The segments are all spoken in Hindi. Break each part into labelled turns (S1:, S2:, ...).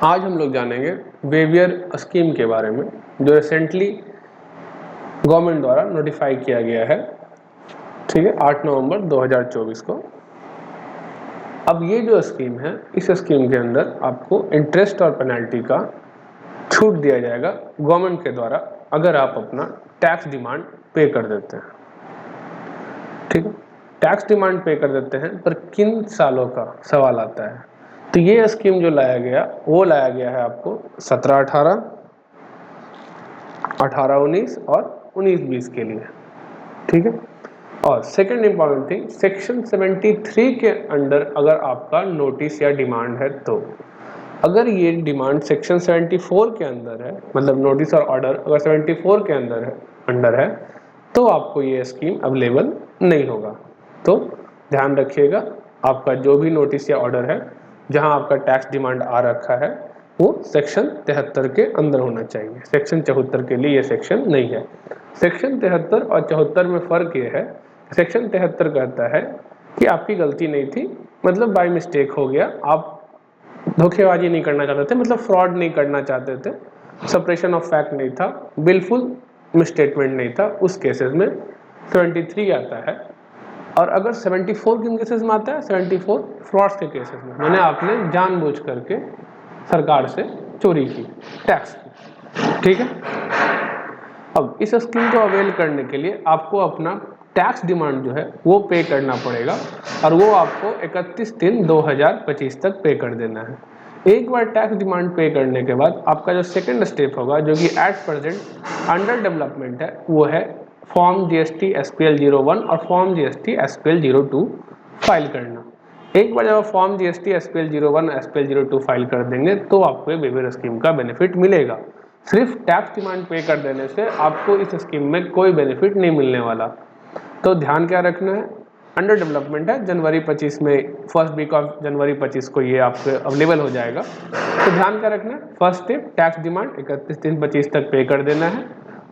S1: आज हम लोग जानेंगे वेवियर स्कीम के बारे में, जो रिसेंटली गवर्नमेंट द्वारा नोटिफाई किया गया है, ठीक है, 8 नवंबर 2024 को। अब ये जो स्कीम है, इस स्कीम के अंदर आपको इंटरेस्ट और पेनल्टी का छूट दिया जाएगा गवर्नमेंट के द्वारा, अगर आप अपना टैक्स डिमांड पे कर देते हैं। ठीक है, टैक्स डिमांड पे कर देते हैं, पर किन सालों का सवाल आता है। तो ये स्कीम जो लाया गया, वो लाया गया है आपको 17-18, 18-19 और 19-20 के लिए। ठीक है, और सेकंड इंपॉर्टेंट थिंग, सेक्शन 73 के अंडर अगर आपका नोटिस या डिमांड है, तो अगर ये डिमांड सेक्शन 74 के अंदर है, मतलब नोटिस और ऑर्डर अगर 74 के अंडर है, तो आपको ये स्कीम अवेलेबल नहीं होगा। तो ध्यान रखिएगा, आपका जो भी नोटिस या ऑर्डर है जहां आपका टैक्स डिमांड आ रखा है, वो सेक्शन 73 के अंदर होना चाहिए। सेक्शन 74 के लिए ये सेक्शन नहीं है। सेक्शन 73 और 74 में फ़र्क ये है, सेक्शन 73 कहता है कि आपकी गलती नहीं थी, मतलब बाय मिस्टेक हो गया, आप धोखेबाजी नहीं करना चाहते थे, मतलब फ्रॉड नहीं करना चाहते थे, सप्रेशन ऑफ फैक्ट नहीं था, बिलफुल मिसस्टेटमेंट नहीं था, उस केसेस में 73 आता है। और अगर 74 किन केसेस में आता है, 74 फ्रॉड्स के केसेस में, मैंने आपने जानबूझ करके सरकार से चोरी की, टैक्स की। ठीक है, अब इस स्कीम को अवेल करने के लिए आपको अपना टैक्स डिमांड जो है वो पे करना पड़ेगा, और वो आपको 31/3/2025 तक पे कर देना है। एक बार टैक्स डिमांड पे करने के बाद आपका जो सेकंड स्टेप होगा, जो कि एट प्रेजेंट अंडर डेवलपमेंट है, वो है फॉर्म जीएसटी SPL 01 और फॉर्म जीएसटी SPL 02 फाइल करना। एक बार जब आप form GST SPL 01 SPL 02 file कर देंगे, तो आपको वेवियर स्कीम का बेनिफिट मिलेगा। सिर्फ टैक्स डिमांड पे कर देने से आपको इस स्कीम में कोई बेनिफिट नहीं मिलने वाला। तो ध्यान क्या रखना है, अंडर डेवलपमेंट है, जनवरी 25 में, फर्स्ट वीक ऑफ जनवरी 25 को ये आपको अवेलेबल हो जाएगा। तो ध्यान क्या रखना है, फर्स्ट स्टेप टैक्स डिमांड 31/3/25 तक पे कर देना है।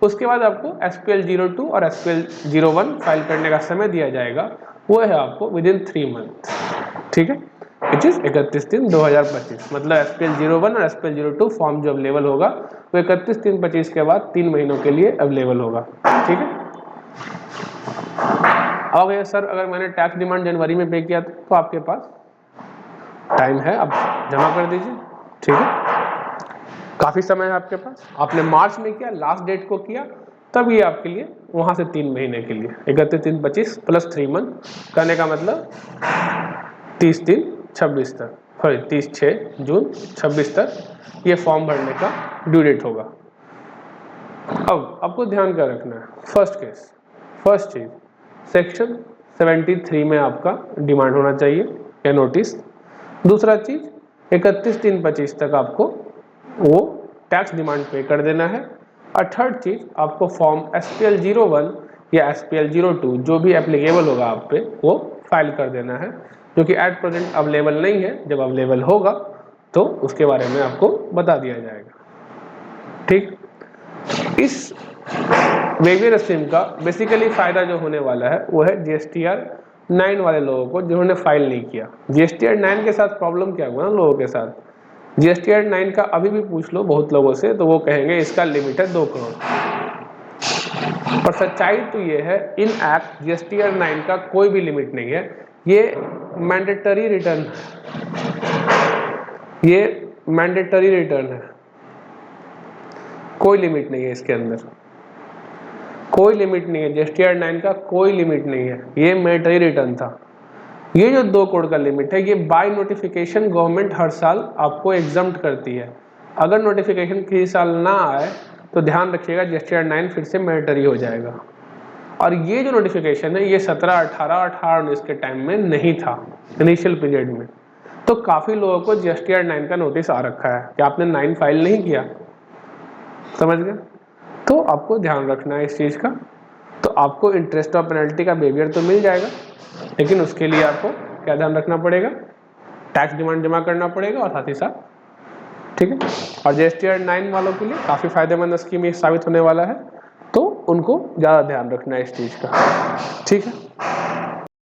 S1: उसके बाद आपको SPL 02 और SPL 01 फाइल करने का समय दिया जाएगा, वो है आपको विदिन 3 मंथ। ठीक है, विच इज 31/3/2025, मतलब SPL 01 और SPL 02 फॉर्म जो अवेलेबल होगा वो 31/3/25 के बाद 3 महीनों के लिए अवेलेबल होगा। ठीक है, अब ये सर अगर मैंने टैक्स डिमांड जनवरी में पे किया तो आपके पास टाइम है, अब जमा कर दीजिए। ठीक है, काफ़ी समय है आपके पास। आपने मार्च में किया, लास्ट डेट को किया, तब ये आपके लिए वहाँ से 3 महीने के लिए 31/3/25 प्लस 3 मंथ, कहने का मतलब 30/3/26 तक, सॉरी 30/6/26 तक ये फॉर्म भरने का ड्यू डेट होगा। अब आपको ध्यान क्या रखना है, फर्स्ट केस, फर्स्ट चीज़, सेक्शन 73 में आपका डिमांड होना चाहिए या नोटिस। दूसरा चीज़, 31/3/25 तक आपको वो टैक्स डिमांड पे कर देना है। और थर्ड चीज़, आपको फॉर्म SPL 01 या SPL 02 जो भी एप्लीकेबल होगा आप पे, वो फाइल कर देना है, जो कि एट प्रेजेंट अवेलेबल नहीं है। जब अवेलेबल होगा तो उसके बारे में आपको बता दिया जाएगा। ठीक, इस वेवियर स्कीम का बेसिकली फ़ायदा जो होने वाला है वो है GSTR 9 वाले लोगों को, जिन्होंने फाइल नहीं किया। GSTR 9 के साथ प्रॉब्लम क्या हुआ ना लोगों के साथ, GSTR 9 का अभी भी पूछ लो बहुत लोगों से, तो वो कहेंगे इसका लिमिट है 2 करोड़। और सच्चाई तो ये है, इन एक्ट GSTR 9 का कोई भी लिमिट नहीं है, ये मैंडेटरी रिटर्न, ये मैंडेटरी रिटर्न है, कोई लिमिट नहीं है इसके अंदर, कोई लिमिट नहीं है। GSTR 9 का कोई लिमिट नहीं है, ये मैंडेटरी रिटर्न था। ये जो 2 करोड़ का लिमिट है, ये बाय नोटिफिकेशन गवर्नमेंट हर साल आपको एग्जम्प्ट करती है। अगर नोटिफिकेशन किसी साल ना आए तो ध्यान रखिएगा GSTR 9 फिर से मैंडेटरी हो जाएगा। और ये जो नोटिफिकेशन है, ये 17, 18, 19 के टाइम में नहीं था, इनिशियल पीरियड में। तो काफ़ी लोगों को GSTR 9 का नोटिस आ रखा है कि आपने 9 फाइल नहीं किया, समझ गए। तो आपको ध्यान रखना है इस चीज़ का। तो आपको इंटरेस्ट और पेनल्टी का वेवियर तो मिल जाएगा, लेकिन उसके लिए आपको क्या ध्यान रखना पड़ेगा, टैक्स डिमांड जमा करना पड़ेगा, और साथ ही साथ, ठीक है। और GSTR 9 वालों के लिए काफ़ी फायदेमंद स्कीम ये साबित होने वाला है, तो उनको ज़्यादा ध्यान रखना है इस चीज़ का। ठीक है,